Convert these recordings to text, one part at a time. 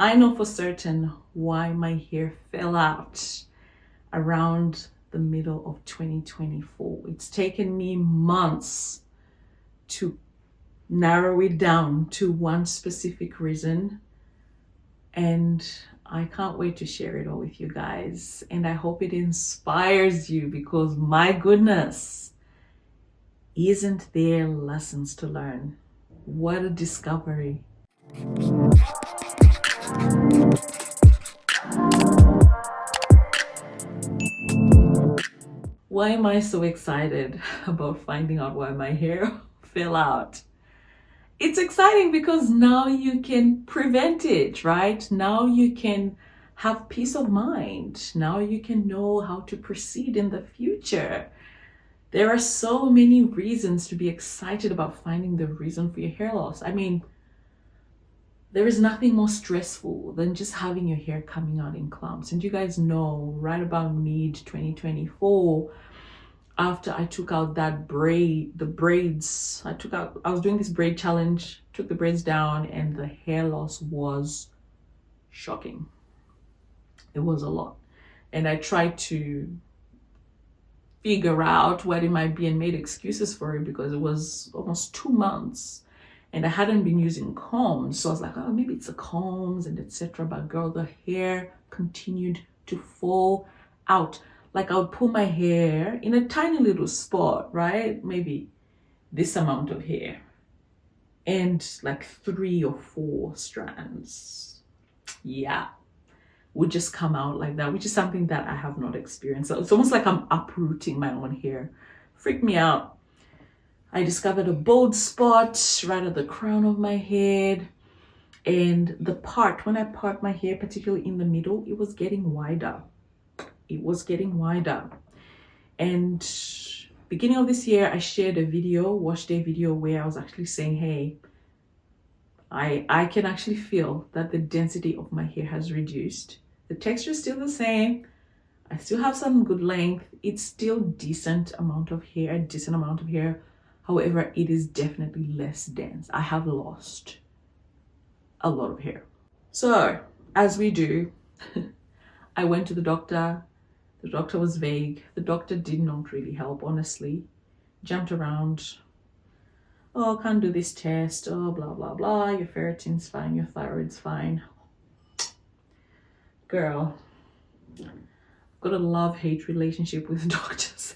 I know for certain why my hair fell out around the middle of 2024. It's taken me months to narrow it down to one specific reason, and I can't wait to share it all with you guys. And I hope it inspires you, because my goodness, isn't there lessons to learn? What a discovery. Why am I so excited about finding out why my hair fell out? It's exciting because now you can prevent it, right? Now you can have peace of mind. Now you can know how to proceed in the future. There are so many reasons to be excited about finding the reason for your hair loss. I mean, there is nothing more stressful than just having your hair coming out in clumps. And you guys know, right about mid 2024, after I took out that braid, the braids, I was doing this braid challenge, took the braids down, and the hair loss was shocking. It was a lot. And I tried to figure out what it might be and made excuses for it, because it was almost 2 months and I hadn't been using combs. So I was like, oh, maybe it's the combs and etc. But girl, the hair continued to fall out. Like I would pull my hair in a tiny little spot, right? Maybe this amount of hair, and like 3 or 4 strands, yeah, would just come out like that, which is something that I have not experienced. So it's almost like I'm uprooting my own hair. Freaked me out. I discovered a bald spot right at the crown of my head, and the part, when I part my hair, particularly in the middle, it was getting wider. It was getting wider. And beginning of this year, I shared a video, wash day video, where I was actually saying, hey, I can actually feel that the density of my hair has reduced. The texture is still the same. I still have some good length. It's still decent amount of hair. However, it is definitely less dense. I have lost a lot of hair. So, as we do, I went to the doctor. The doctor was vague. The doctor did not really help, honestly. Jumped around. Oh, can't do this test. Oh, blah, blah, blah. Your ferritin's fine. Your thyroid's fine. Girl, I've got a love-hate relationship with doctors.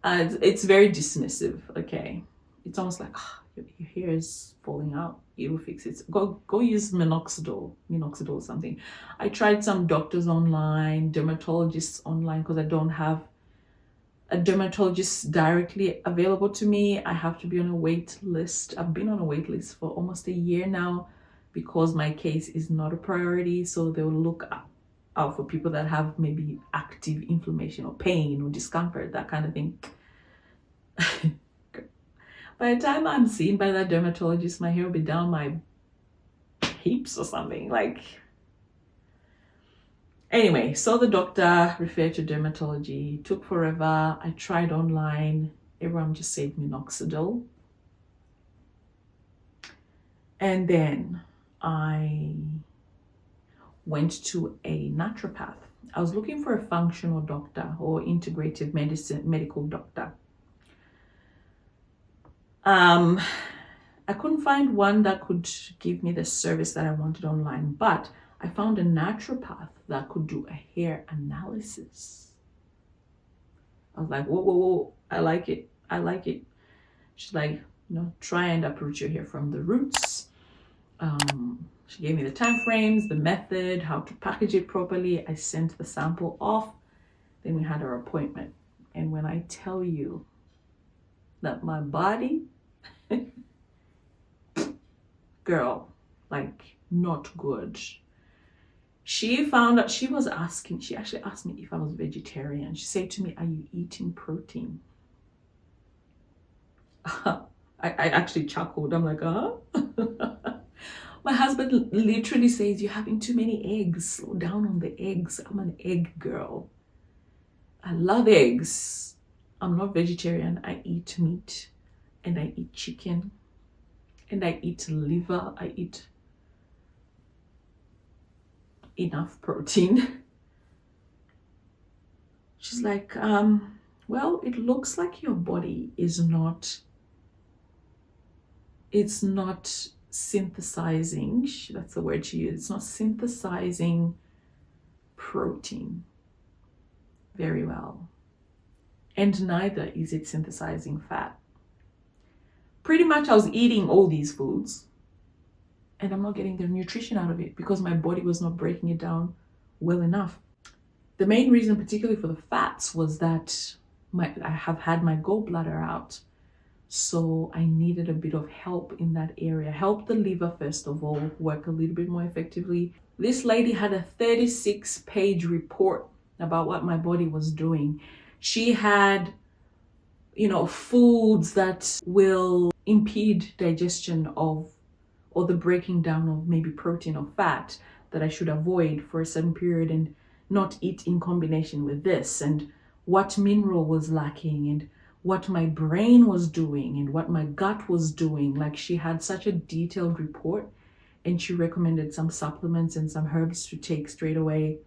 It's very dismissive, okay? It's almost like, your hair is falling out. It will fix it. Go use minoxidil or something. I tried some doctors online, dermatologists online, because I don't have a dermatologist directly available to me. I have to be on a wait list. I've been on a wait list for almost a year now, because my case is not a priority. So they'll look out for people that have maybe active inflammation or pain or discomfort, that kind of thing. By the time I'm seen by that dermatologist, my hair will be down my hips or something. Like, anyway, so the doctor referred to dermatology. It took forever. I tried online. Everyone just said minoxidil. And then I went to a naturopath. I was looking for a functional doctor or integrative medicine medical doctor. I couldn't find one that could give me the service that I wanted online, but I found a naturopath that could do a hair analysis. I was like, whoa, I like it. She's like, try and uproot your hair from the roots. She gave me the time frames, the method, how to package it properly. I sent the sample off. Then we had our appointment. And when I tell you that my body, girl, like, not good. She found out, she actually asked me if I was vegetarian. She said to me, are you eating protein? I actually chuckled. I'm like, huh? My husband literally says, you're having too many eggs. Slow down on the eggs. I'm an egg girl. I love eggs. I'm not vegetarian. I eat meat, and I eat chicken, and I eat liver. I eat enough protein. She's like, well, it looks like your body is not, it's not synthesizing, that's the word she used, it's not synthesizing protein very well. And neither is it synthesizing fat. Pretty much I was eating all these foods and I'm not getting the nutrition out of it because my body was not breaking it down well enough. The main reason, particularly for the fats, was that I have had my gallbladder out. So I needed a bit of help in that area. Help the liver, first of all, work a little bit more effectively. This lady had a 36-page report about what my body was doing. She had, foods that will impede digestion of, or the breaking down of maybe protein or fat that I should avoid for a certain period and not eat in combination with this, and what mineral was lacking, and what my brain was doing, and what my gut was doing. Like, she had such a detailed report, and she recommended some supplements and some herbs to take straight away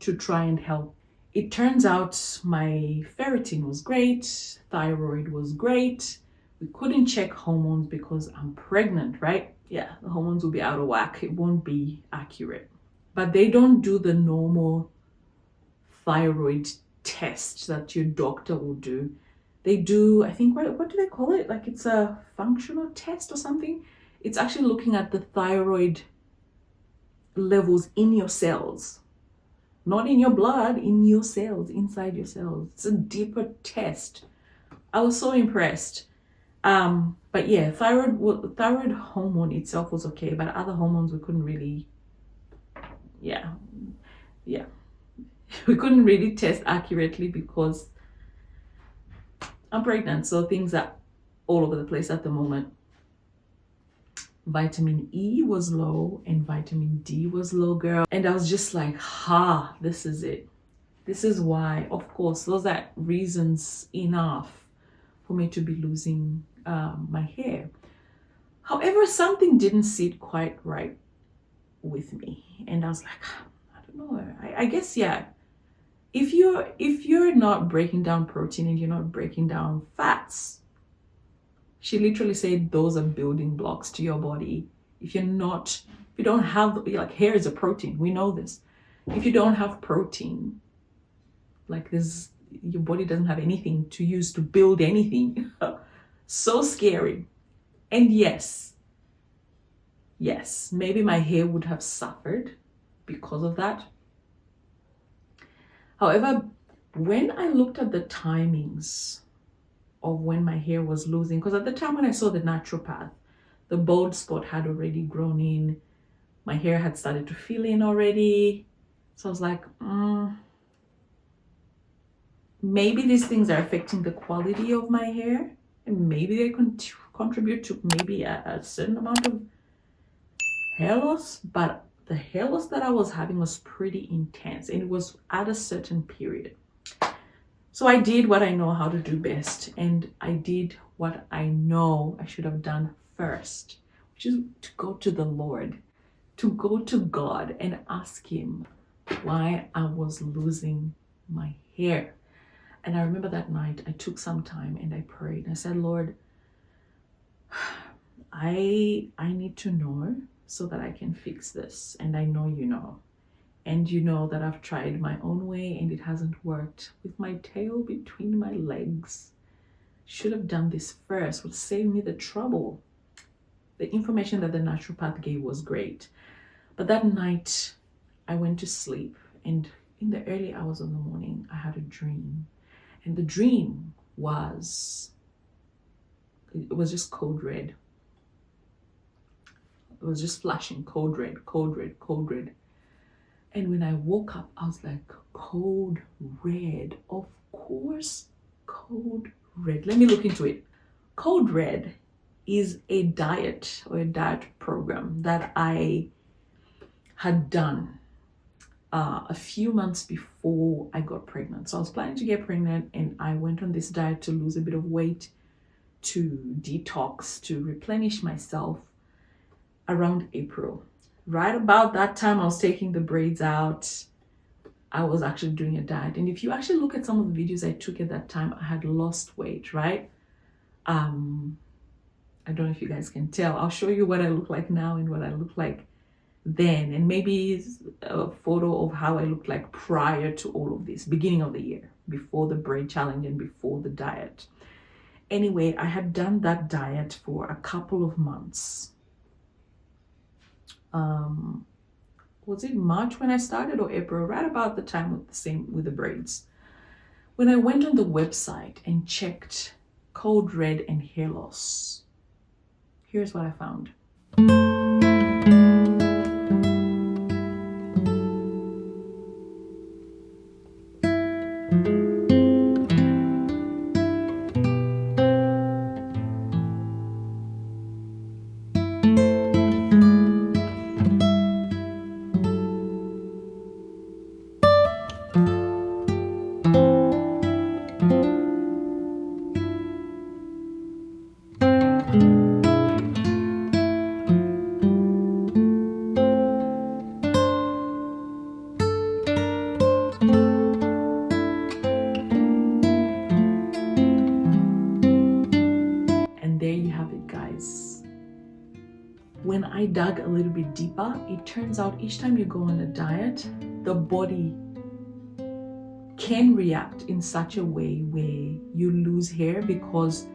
to try and help. It turns out my ferritin was great, thyroid was great. We couldn't check hormones because I'm pregnant, right? Yeah, the hormones will be out of whack. It won't be accurate. But they don't do the normal thyroid test that your doctor will do. They do, I think, what do they call it? Like, it's a functional test or something. It's actually looking at the thyroid levels in your cells. Not in your blood, in your cells, inside your cells. It's a deeper test. I was so impressed. But yeah, thyroid hormone itself was okay, but other hormones we couldn't really, yeah. We couldn't really test accurately because I'm pregnant, so things are all over the place at the moment. Vitamin E was low and vitamin D was low, girl. And I was just like, this is it. This is why, of course, those are reasons enough for me to be losing my hair. However, something didn't sit quite right with me. And I was like, I don't know. I guess, yeah. If you're not breaking down protein and you're not breaking down fats, she literally said those are building blocks to your body. If you don't have, like, hair is a protein, we know this. If you don't have protein, like, this, your body doesn't have anything to use to build anything. So scary. And yes, maybe my hair would have suffered because of that. However, when I looked at the timings of when my hair was losing, because at the time when I saw the naturopath, the bald spot had already grown in, my hair had started to fill in already. So I was like, maybe these things are affecting the quality of my hair, and maybe they contribute to maybe a certain amount of hair loss. But the hair loss that I was having was pretty intense, and it was at a certain period. So I did what I know how to do best, and I did what I know I should have done first, which is to go to the Lord, to go to God and ask Him why I was losing my hair. And I remember that night I took some time and I prayed. I said, Lord, I need to know so that I can fix this. And I know you know. And you know that I've tried my own way and it hasn't worked. With my tail between my legs. Should have done this first. Would save me the trouble. The information that the naturopath gave was great. But that night I went to sleep, and in the early hours of the morning I had a dream. And the dream was, it was just code red. It was just flashing code red, code red, code red. And when I woke up, I was like, code red, of course, code red. Let me look into it. Code red is a diet or a diet program that I had done a few months before I got pregnant. So I was planning to get pregnant, and I went on this diet to lose a bit of weight, to detox, to replenish myself around April. right about that time I was taking the braids out, I was actually doing a diet. And if you actually look at some of the videos I took at that time, I had lost weight, right? I don't know if you guys can tell. I'll show you what I look like now and what I look like then, and maybe a photo of how I looked like prior to all of this, beginning of the year, before the braid challenge and before the diet. Anyway, I had done that diet for a couple of months. Was it March when I started or April? Right about the time with the braids. When I went on the website and checked code red and hair loss, here's what I found. When I dug a little bit deeper, it turns out each time you go on a diet, the body can react in such a way where you lose hair because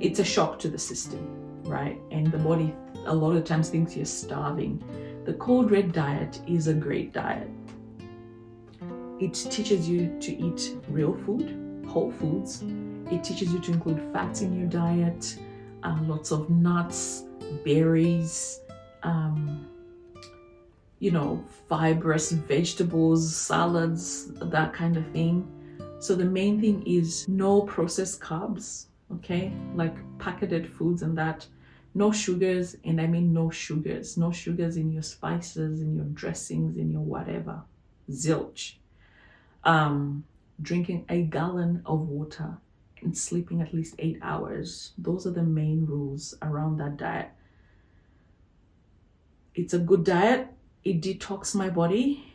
it's a shock to the system, right? And the body a lot of times thinks you're starving. The code red diet is a great diet. It teaches you to eat real food, whole foods. It teaches you to include fats in your diet, lots of nuts, berries, fibrous vegetables, salads, that kind of thing. So the main thing is no processed carbs, okay? Like packeted foods and that. No sugars, and I mean no sugars. No sugars in your spices, in your dressings, in your whatever. Zilch. Drinking a gallon of water and sleeping at least 8 hours. Those are the main rules around that diet. It's a good diet. It detoxed my body.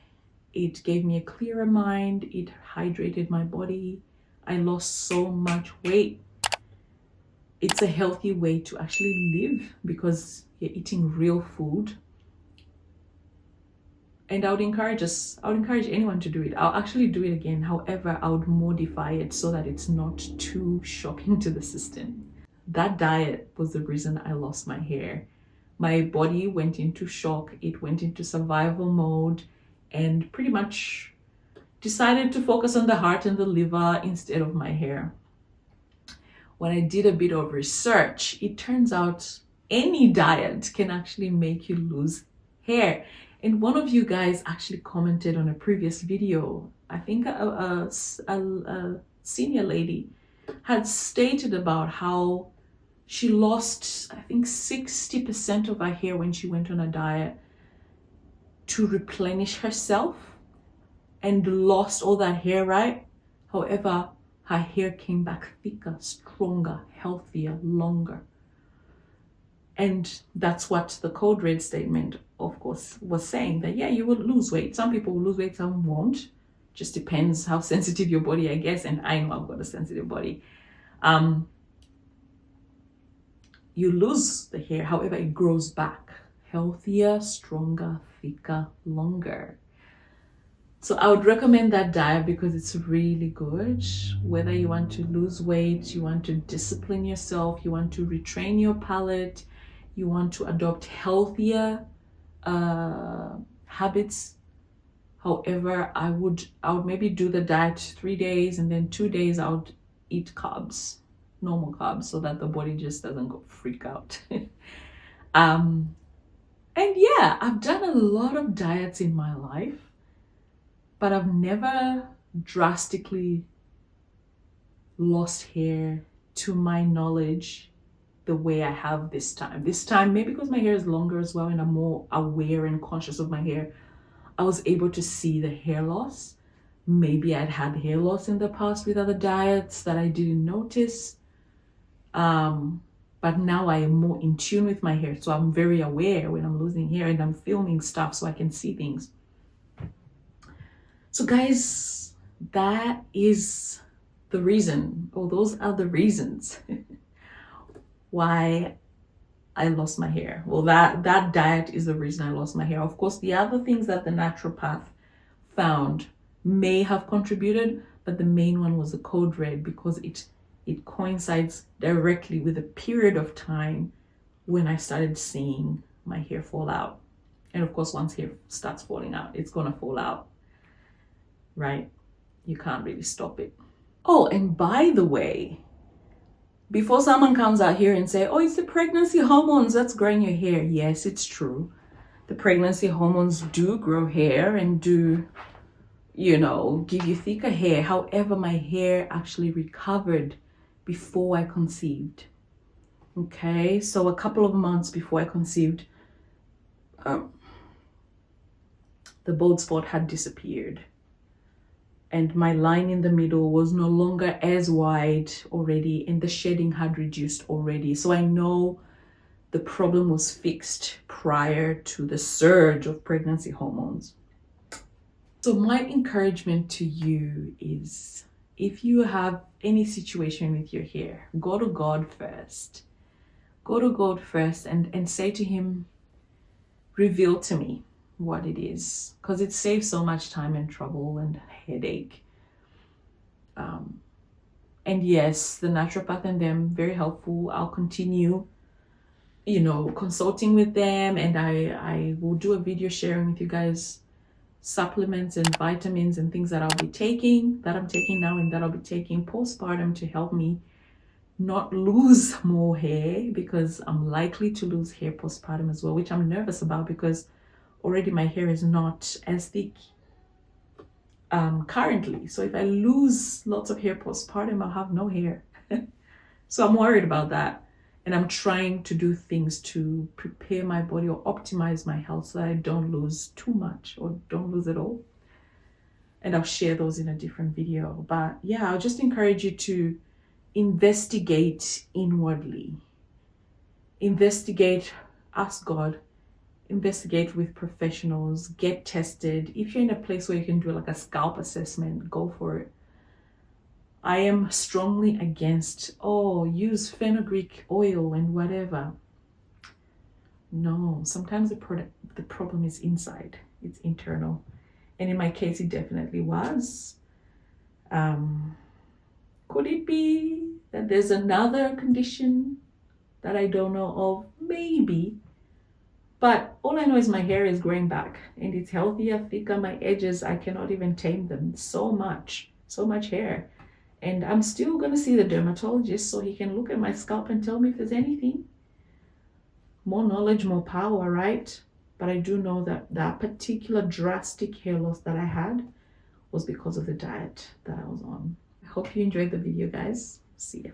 It gave me a clearer mind. It hydrated my body. I lost so much weight. It's a healthy way to actually live because you're eating real food. And I would encourage anyone to do it. I'll actually do it again. However, I would modify it so that it's not too shocking to the system. That diet was the reason I lost my hair. My body went into shock. It went into survival mode and pretty much decided to focus on the heart and the liver instead of my hair. When I did a bit of research, it turns out any diet can actually make you lose hair. And one of you guys actually commented on a previous video. I think a senior lady had stated about how she lost, I think, 60% of her hair when she went on a diet to replenish herself and lost all that hair, right? However, her hair came back thicker, stronger, healthier, longer. And that's what the code red statement, of course, was saying, that yeah, you will lose weight. Some people will lose weight, some won't. Just depends how sensitive your body, I guess. And I know I've got a sensitive body. You lose the hair, however, it grows back. Healthier, stronger, thicker, longer. So I would recommend that diet because it's really good. Whether you want to lose weight, you want to discipline yourself, you want to retrain your palate, you want to adopt healthier habits. However, I would maybe do the diet 3 days and then 2 days I would eat carbs, normal carbs, so that the body just doesn't go freak out. And yeah, I've done a lot of diets in my life, but I've never drastically lost hair to my knowledge the way I have this time. This time, maybe because my hair is longer as well and I'm more aware and conscious of my hair, I was able to see the hair loss. Maybe I'd had hair loss in the past with other diets that I didn't notice. but now I am more in tune with my hair. So I'm very aware when I'm losing hair, and I'm filming stuff so I can see things. So guys, that is the reason, or those are the reasons why I lost my hair. Well, that diet is the reason I lost my hair. Of course, the other things that the naturopath found may have contributed, but the main one was the code red, because it coincides directly with a period of time when I started seeing my hair fall out. And of course, once hair starts falling out, it's gonna fall out, right? You can't really stop it. Oh, and by the way, before someone comes out here and say, oh, it's the pregnancy hormones that's growing your hair. Yes, it's true. The pregnancy hormones do grow hair and do, you know, give you thicker hair. However, my hair actually recovered before I conceived. Okay, so a couple of months before I conceived, the bald spot had disappeared. And my line in the middle was no longer as wide already, and the shedding had reduced already. So I know the problem was fixed prior to the surge of pregnancy hormones. So my encouragement to you is, if you have any situation with your hair, go to God first. Go to God first and say to him, reveal to me what it is, because it saves so much time and trouble and headache. And yes, the naturopath and them, very helpful. I'll continue, you know, consulting with them, and I will do a video sharing with you guys supplements and vitamins and things that I'll be taking, that I'm taking now, and that I'll be taking postpartum to help me not lose more hair, because I'm likely to lose hair postpartum as well, which I'm nervous about, because already my hair is not as thick currently. So if I lose lots of hair postpartum, I'll have no hair. So I'm worried about that. And I'm trying to do things to prepare my body or optimize my health so that I don't lose too much or don't lose it all. And I'll share those in a different video. But yeah, I'll just encourage you to investigate inwardly. Investigate, ask God, investigate with professionals, get tested. If you're in a place where you can do like a scalp assessment, go for it. I am strongly against, use fenugreek oil and whatever. No, sometimes the problem is inside, it's internal. And in my case, it definitely was. Could it be that there's another condition that I don't know of? Maybe. But all I know is my hair is growing back and it's healthier, thicker. My edges, I cannot even tame them. So much hair. And I'm still going to see the dermatologist so he can look at my scalp and tell me if there's anything. More knowledge, more power, right? But I do know that that particular drastic hair loss that I had was because of the diet that I was on. I hope you enjoyed the video, guys. See ya.